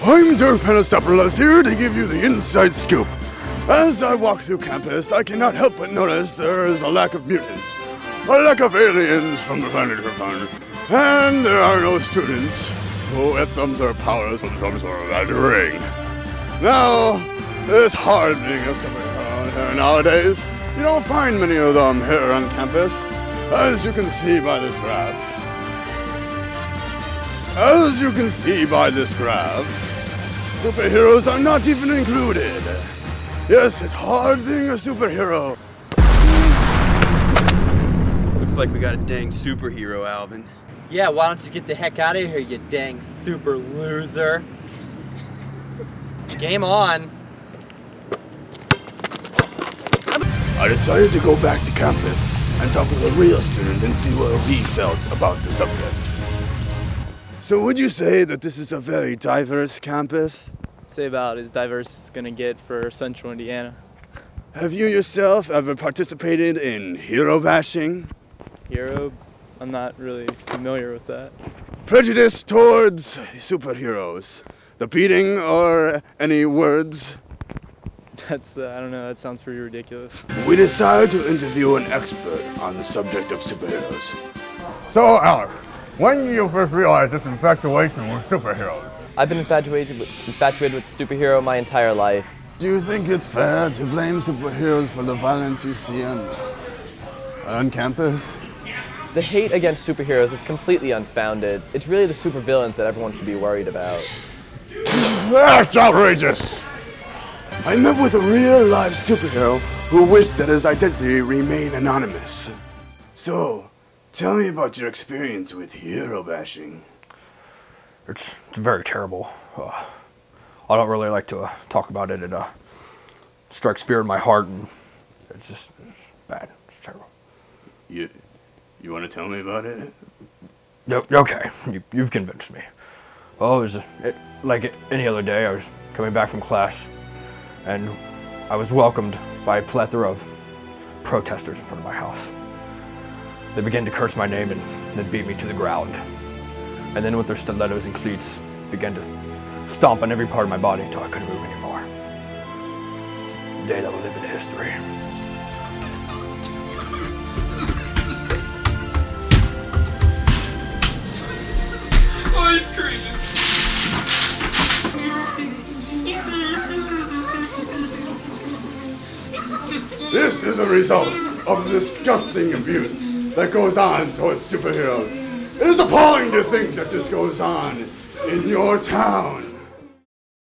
I'm Dirk Panasopoulos here to give you the inside scoop. As I walk through campus, I cannot help but notice there is a lack of mutants, a lack of aliens from the planet Krypton, and there are no students who have thumbed their powers with some sort of magic ring. Now, it's hard being a superhero here nowadays. You don't find many of them here on campus, as you can see by this graph. As you can see by this graph, superheroes are not even included. Yes, it's hard being a superhero. Looks like we got a dang superhero, Alvin. Yeah, why don't you get the heck out of here, you dang super loser. Game on. I decided to go back to campus and talk with a real student and see what he felt about the subject. So would you say that this is a very diverse campus? Say about as diverse as it's gonna get for Central Indiana. Have you yourself ever participated in hero bashing? Hero? I'm not really familiar with that. Prejudice towards superheroes. The beating or any words? That's, I don't know, that sounds pretty ridiculous. We decided to interview an expert on the subject of superheroes. So, Alex, when did you first realize this infatuation with superheroes? I've been infatuated with superhero my entire life. Do you think it's fair to blame superheroes for the violence you see on campus? The hate against superheroes is completely unfounded. It's really the supervillains that everyone should be worried about. That's outrageous! I met with a real-life superhero who wished that his identity remain anonymous. So, tell me about your experience with hero bashing. It's very terrible. I don't really like to talk about it. It strikes fear in my heart, and it's bad. It's terrible. You want to tell me about it? Okay, you've convinced me. Well, it was like any other day. I was coming back from class, and I was welcomed by a plethora of protesters in front of my house. They began to curse my name and then beat me to the ground. And then with their stilettos and cleats, began to stomp on every part of my body until I couldn't move anymore. It's a day that will live in history. Ice cream! This is a result of disgusting abuse that goes on towards superheroes. It is appalling to think that this goes on in your town.